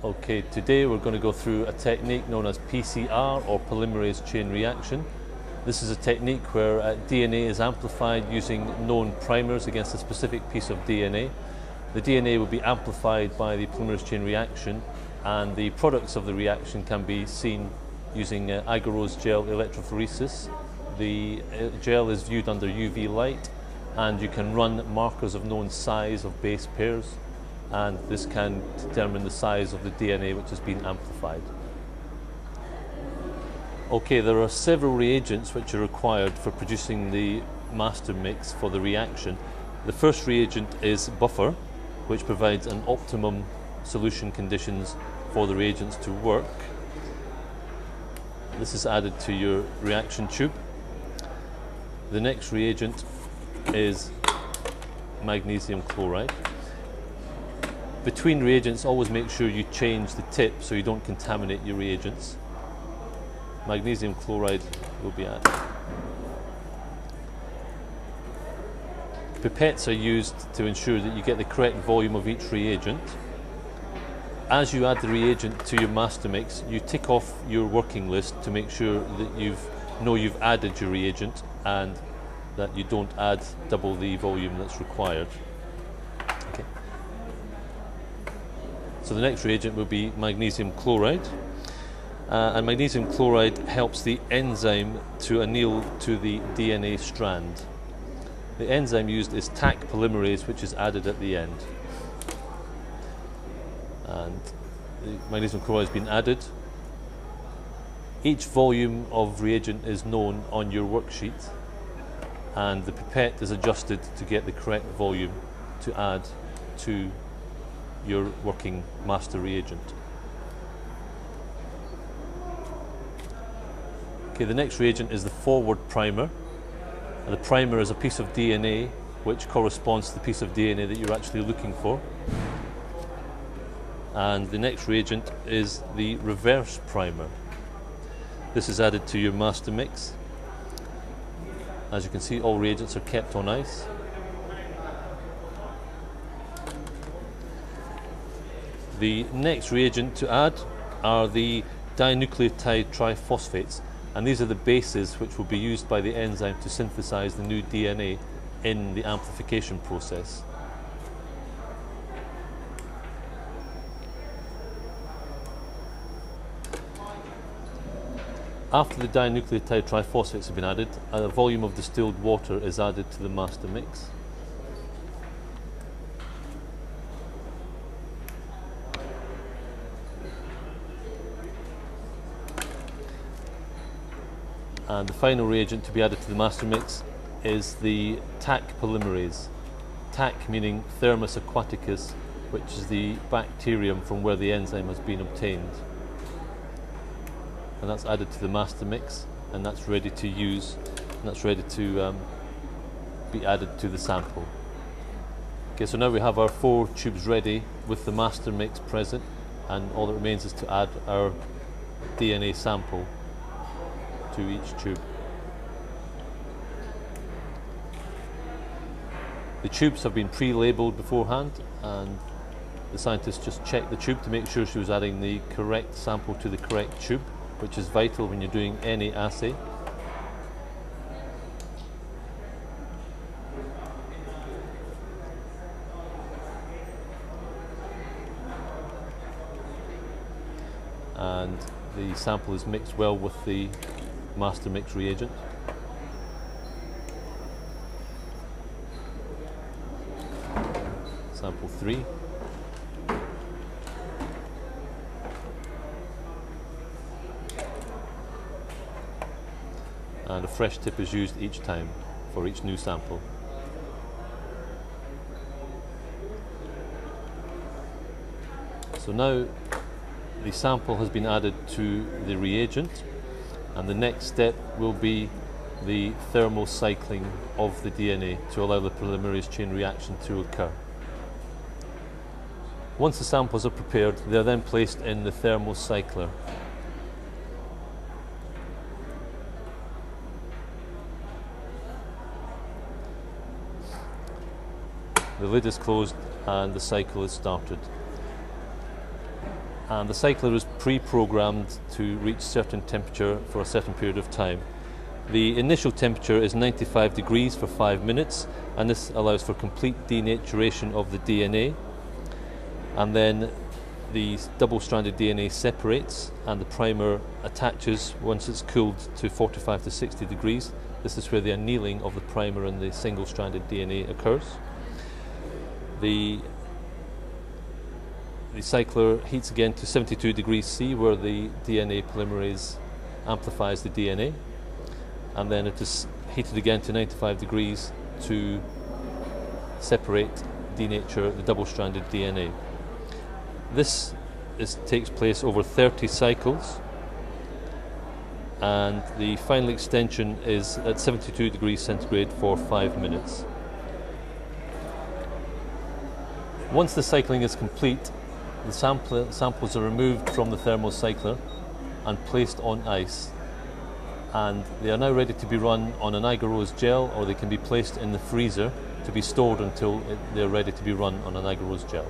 Okay, today we're going to go through a technique known as PCR, or polymerase chain reaction. This is a technique where DNA is amplified using known primers against a specific piece of DNA. The DNA will be amplified by the polymerase chain reaction, and the products of the reaction can be seen using agarose gel electrophoresis. The gel is viewed under UV light, and you can run markers of known size of base pairs, and this can determine the size of the DNA which has been amplified. Okay, there are several reagents which are required for producing the master mix for the reaction. The first reagent is buffer, which provides an optimum solution conditions for the reagents to work. This is added to your reaction tube. The next reagent is magnesium chloride. Between reagents, always make sure you change the tip so you don't contaminate your reagents. Magnesium chloride will be added. Pipettes are used to ensure that you get the correct volume of each reagent. As you add the reagent to your master mix, you tick off your working list to make sure that you've added your reagent and that you don't add double the volume that's required. Okay. So the next reagent will be magnesium chloride. And magnesium chloride helps the enzyme to anneal to the DNA strand. The enzyme used is Taq polymerase, which is added at the end. And the magnesium chloride has been added. Each volume of reagent is known on your worksheet, and the pipette is adjusted to get the correct volume to add to your working master reagent. Okay, the next reagent is the forward primer. And the primer is a piece of DNA which corresponds to the piece of DNA that you're actually looking for. And the next reagent is the reverse primer. This is added to your master mix. As you can see, all reagents are kept on ice. The next reagent to add are the dinucleotide triphosphates, and these are the bases which will be used by the enzyme to synthesize the new DNA in the amplification process. After the dinucleotide triphosphates have been added, a volume of distilled water is added to the master mix. And the final reagent to be added to the master mix is the Taq polymerase. Taq meaning Thermus aquaticus, which is the bacterium from where the enzyme has been obtained. And that's added to the master mix, and that's ready to use, and that's ready to be added to the sample. Okay, so now we have our 4 tubes ready with the master mix present, and all that remains is to add our DNA sample to each tube. The tubes have been pre-labeled beforehand, and the scientist just checked the tube to make sure she was adding the correct sample to the correct tube, which is vital when you're doing any assay. And the sample is mixed well with the master mix reagent. Sample 3. And a fresh tip is used each time for each new sample. So now the sample has been added to the reagent, and the next step will be the thermal cycling of the DNA to allow the polymerase chain reaction to occur. Once the samples are prepared, they are then placed in the thermal cycler. The lid is closed and the cycle is started. and the cycler is pre-programmed to reach certain temperature for a certain period of time. The initial temperature is 95 degrees for 5 minutes, and this allows for complete denaturation of the DNA, and then the double-stranded DNA separates and the primer attaches once it's cooled to 45 to 60 degrees. This is where the annealing of the primer and the single-stranded DNA occurs. The cycler heats again to 72 degrees C, where the DNA polymerase amplifies the DNA, and then it is heated again to 95 degrees to separate, denature the double-stranded DNA. This takes place over 30 cycles, and the final extension is at 72 degrees centigrade for 5 minutes. Once the cycling is complete, the samples are removed from the thermocycler and placed on ice, and they are now ready to be run on an agarose gel, or they can be placed in the freezer to be stored until they're ready to be run on an agarose gel.